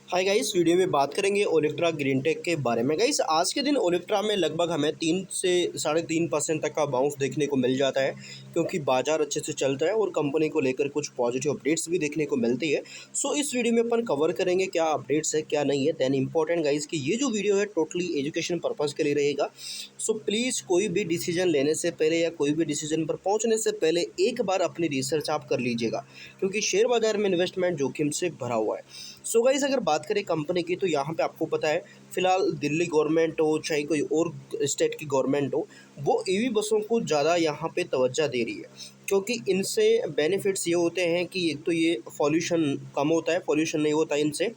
Hi guys, video में बात करेंगे ओलेक्ट्रा ग्रीनटेक के बारे में। गाइस, आज के दिन ओलेक्ट्रा में लगभग हमें 3 से 3.5% तक का बाउंस देखने को मिल जाता है, क्योंकि बाजार अच्छे से चलता है और कंपनी को लेकर कुछ पॉजिटिव अपडेट्स भी देखने को मिलती है। सो इस वीडियो में अपन कवर करेंगे क्या अपडेट्स है क्या नहीं है। देन इंपॉर्टेंट गाइस कि ये जो वीडियो है टोटली एजुकेशन पर्पज़ के लिए रहेगा। सो प्लीज़ कोई भी डिसीजन लेने से पहले या कोई भी डिसीजन पर पहुँचने से पहले एक बार अपनी रिसर्च आप कर लीजिएगा, क्योंकि शेयर बाजार में इन्वेस्टमेंट जोखिम से भरा हुआ है। सो गाइस, अगर बात करें कंपनी की तो यहाँ पे आपको पता है, फिलहाल दिल्ली गवर्नमेंट हो चाहे कोई और स्टेट की गवर्नमेंट हो, वो ईवी बसों को ज़्यादा यहाँ पे तवज्जो दे रही है, क्योंकि इनसे बेनिफिट्स ये होते हैं कि एक तो ये पॉल्यूशन कम होता है, पॉल्यूशन नहीं होता इनसे।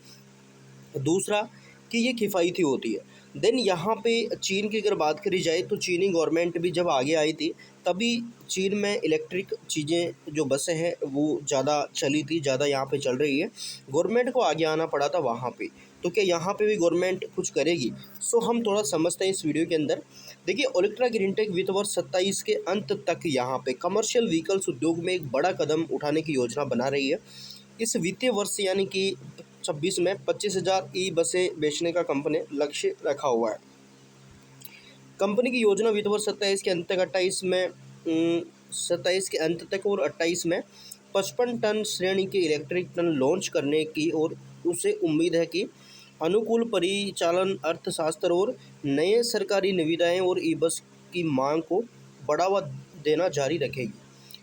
दूसरा कि ये किफ़ायती होती है। देन यहाँ पे चीन की अगर बात करी जाए तो चीनी गवर्नमेंट भी जब आगे आई थी, तभी चीन में इलेक्ट्रिक चीज़ें जो बसें हैं वो ज़्यादा चली थी, ज़्यादा यहाँ पे चल रही है। गवर्नमेंट को आगे आना पड़ा था वहाँ पे। तो क्या यहाँ पे भी गवर्नमेंट कुछ करेगी? सो हम थोड़ा समझते हैं इस वीडियो के अंदर। देखिए, ओलेक्ट्रा ग्रीनटेक वित्त वर्ष 27 के अंत तक यहाँ पे कमर्शियल व्हीकल्स उद्योग में एक बड़ा कदम उठाने की योजना बना रही है। इस वित्तीय वर्ष यानी कि 26 में 25,000 ई बसें बेचने का कंपनी लक्ष्य रखा हुआ है। कंपनी की योजना वित्त वर्ष 27 के अंत तक 27 के अंत तक और 28 में 55 टन श्रेणी के इलेक्ट्रिक टन लॉन्च करने की, और उसे उम्मीद है कि अनुकूल परिचालन अर्थशास्त्र और नए सरकारी निविदाएं और ई बस की मांग को बढ़ावा देना जारी रखेगी।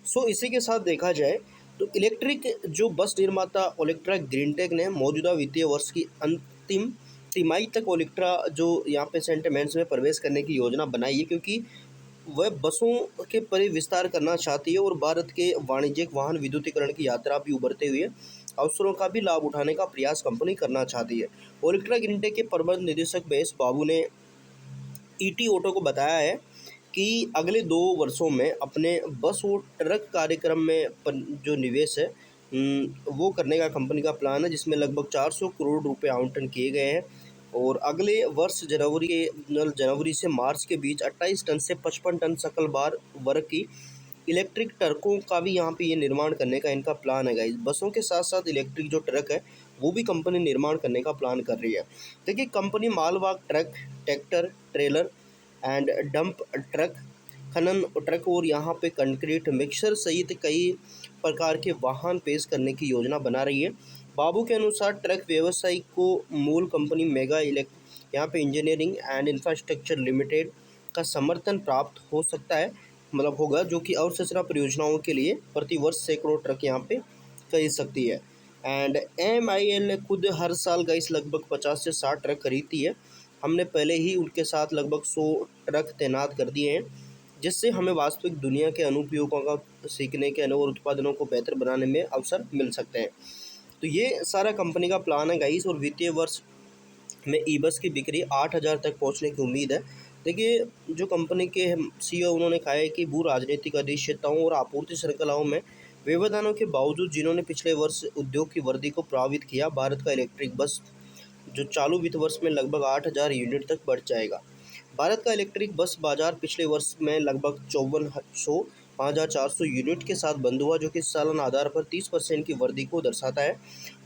सो इसी के साथ देखा जाए तो इलेक्ट्रिक जो बस निर्माता ओलेक्ट्रा ग्रीनटेक ने मौजूदा वित्तीय वर्ष की अंतिम तिमाही तक ओलेक्ट्रा जो यहाँ पे सेंटिमेंट्स में प्रवेश करने की योजना बनाई है, क्योंकि वह बसों के परिविस्तार करना चाहती है और भारत के वाणिज्यिक वाहन विद्युतीकरण की यात्रा भी उभरते हुए अवसरों का भी लाभ उठाने का प्रयास कंपनी करना चाहती है। ओलेक्ट्रा ग्रीनटेक के प्रबंध निदेशक महेश बाबू ने ईटी ऑटो को बताया है कि अगले 2 वर्षों में अपने बस और ट्रक कार्यक्रम में जो निवेश है वो करने का कंपनी का प्लान है, जिसमें लगभग 400 करोड़ रुपए आवंटन किए गए हैं। और अगले वर्ष जनवरी से मार्च के बीच 28 टन से 55 टन सकल भार वर्ग की इलेक्ट्रिक ट्रकों का भी यहाँ पे ये निर्माण करने का इनका प्लान है गाइस। बसों के साथ साथ इलेक्ट्रिक जो ट्रक है वो भी कंपनी निर्माण करने का प्लान कर रही है। देखिए, कंपनी मालवाहक truck, tractor, trailer and dump truck, खनन ट्रक और यहाँ पे कंक्रीट मिक्सर सहित कई प्रकार के वाहन पेश करने की योजना बना रही है। बाबू के अनुसार ट्रक व्यवसाय को मूल कंपनी मेगा इलेक्ट यहाँ पे इंजीनियरिंग एंड इंफ्रास्ट्रक्चर लिमिटेड का समर्थन प्राप्त हो सकता है, मतलब होगा, जो कि अवसंरचना परियोजनाओं के लिए प्रति वर्ष सैकड़ों ट्रक यहाँ पे खरीद सकती है। एंड MIL ने खुद हर साल गाइस लगभग 50 से 60 ट्रक खरीदती है। हमने पहले ही उनके साथ लगभग 100 ट्रक तैनात कर दिए हैं, जिससे हमें वास्तविक दुनिया के अनुप्रयोगों का सीखने के और उत्पादनों को बेहतर बनाने में अवसर मिल सकते हैं। तो ये सारा कंपनी का प्लान है गाइस, और वित्तीय वर्ष में ई बस की बिक्री 8,000 तक पहुंचने की उम्मीद है। देखिए, जो कंपनी के CEO उन्होंने कहा है कि भू राजनीतिक अनिश्चितताओं और आपूर्ति श्रृंखलाओं में व्यवधानों के बावजूद, जिन्होंने पिछले वर्ष उद्योग की वृद्धि को प्रभावित किया, भारत का इलेक्ट्रिक बस जो चालू वित्त वर्ष में लगभग 8,000 यूनिट तक बढ़ जाएगा। भारत का इलेक्ट्रिक बस बाजार पिछले वर्ष में लगभग 5,400 यूनिट के साथ बंद हुआ, जो कि सालाना आधार पर 30% की वृद्धि को दर्शाता है।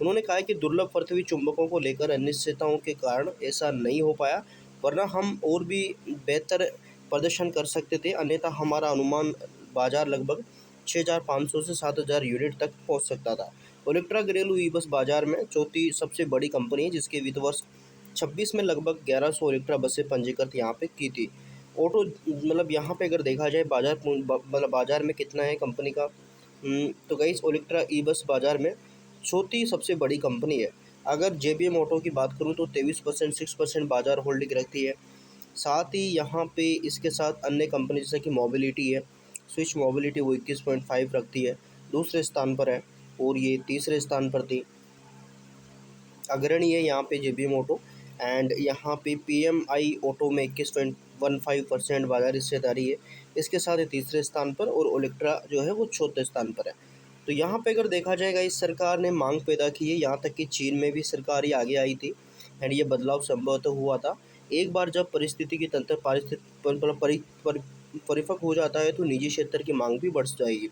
उन्होंने कहा कि दुर्लभ पृथ्वी चुंबकों को लेकर अनिश्चितताओं के कारण ऐसा नहीं हो पाया, वरना हम और भी बेहतर प्रदर्शन कर सकते थे। अन्यथा हमारा अनुमान बाजार लगभग 6,500 से 7,000 यूनिट तक पहुंच सकता था। ओलेक्ट्रा घरेलू ई बस बाजार में चौथी सबसे बड़ी कंपनी है, जिसके वित्त वर्ष 26 में लगभग 1100 इलेक्ट्रा बसें पंजीकृत यहाँ पे की थी। ऑटो मतलब यहाँ पे अगर देखा जाए मतलब बाजार में कितना है कंपनी का, तो गाइस ओलेक्ट्रा ई बस बाजार में चौथी सबसे बड़ी कंपनी है। अगर JBM ऑटो की बात करूँ तो 23% 6% बाजार होल्डिंग रखती है। साथ ही यहाँ पे इसके साथ अन्य कंपनी जैसे कि मोबिलिटी है, स्विच मोबिलिटी, वो 21.5 रखती है, दूसरे स्थान पर है, और ये तीसरे स्थान पर थी। अग्रणी है यहाँ पे JBM ऑटो, एंड यहाँ पे PMI ऑटो में 21.15% बाजार हिस्सेदारी है, इसके साथ ही तीसरे स्थान पर, और ओलेक्ट्रा जो है वो चौथे स्थान पर है। तो यहाँ पे अगर देखा जाएगा, इस सरकार ने मांग पैदा की है, यहाँ तक कि चीन में भी सरकार ही आगे आई थी, एंड ये बदलाव संभवतः हुआ था। एक बार जब परिस्थिति की तंत्र परिपक्व हो जाता है तो निजी क्षेत्र की मांग भी बढ़ जाएगी।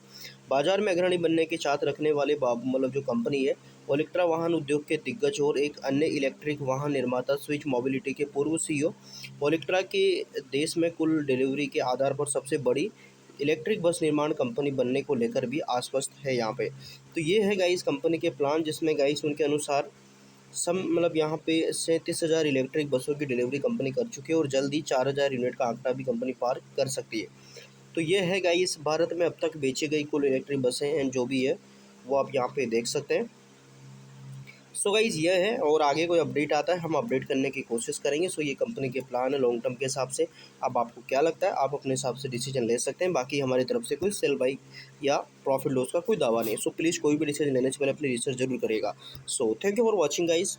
बाजार में अग्रणी बनने की चाहत रखने वाले मतलब जो कंपनी है ओलेक्ट्रा वाहन उद्योग के दिग्गज और एक अन्य इलेक्ट्रिक वाहन निर्माता स्विच मोबिलिटी के पूर्व सीईओ। ओलेक्ट्रा के देश में कुल डिलीवरी के आधार पर सबसे बड़ी इलेक्ट्रिक बस निर्माण कंपनी बनने को लेकर भी आश्वस्त है यहाँ पे। तो ये है गाइस कंपनी के प्लान, जिसमें गाइस उनके अनुसार मतलब यहाँ पे 37,000 इलेक्ट्रिक बसों की डिलीवरी कंपनी कर चुकी है और जल्द ही 4,000 यूनिट का आंकड़ा भी कंपनी पार कर सकती है। तो ये है गाइस भारत में अब तक बेची गई कुल इलेक्ट्रिक बसें एंड जो भी है वो आप यहाँ पे देख सकते हैं। सो गाइस ये है, और आगे कोई अपडेट आता है हम अपडेट करने की कोशिश करेंगे। सो ये कंपनी के प्लान है लॉन्ग टर्म के हिसाब से। अब आपको क्या लगता है, आप अपने हिसाब से डिसीजन ले सकते हैं। बाकी हमारी तरफ से कोई सेल बाई या प्रॉफिट लॉस का कोई दावा नहीं है। सो प्लीज़ कोई भी डिसीजन लेने से पहले अपनी रिसर्च जरूर करिएगा। So thank you for watching guys.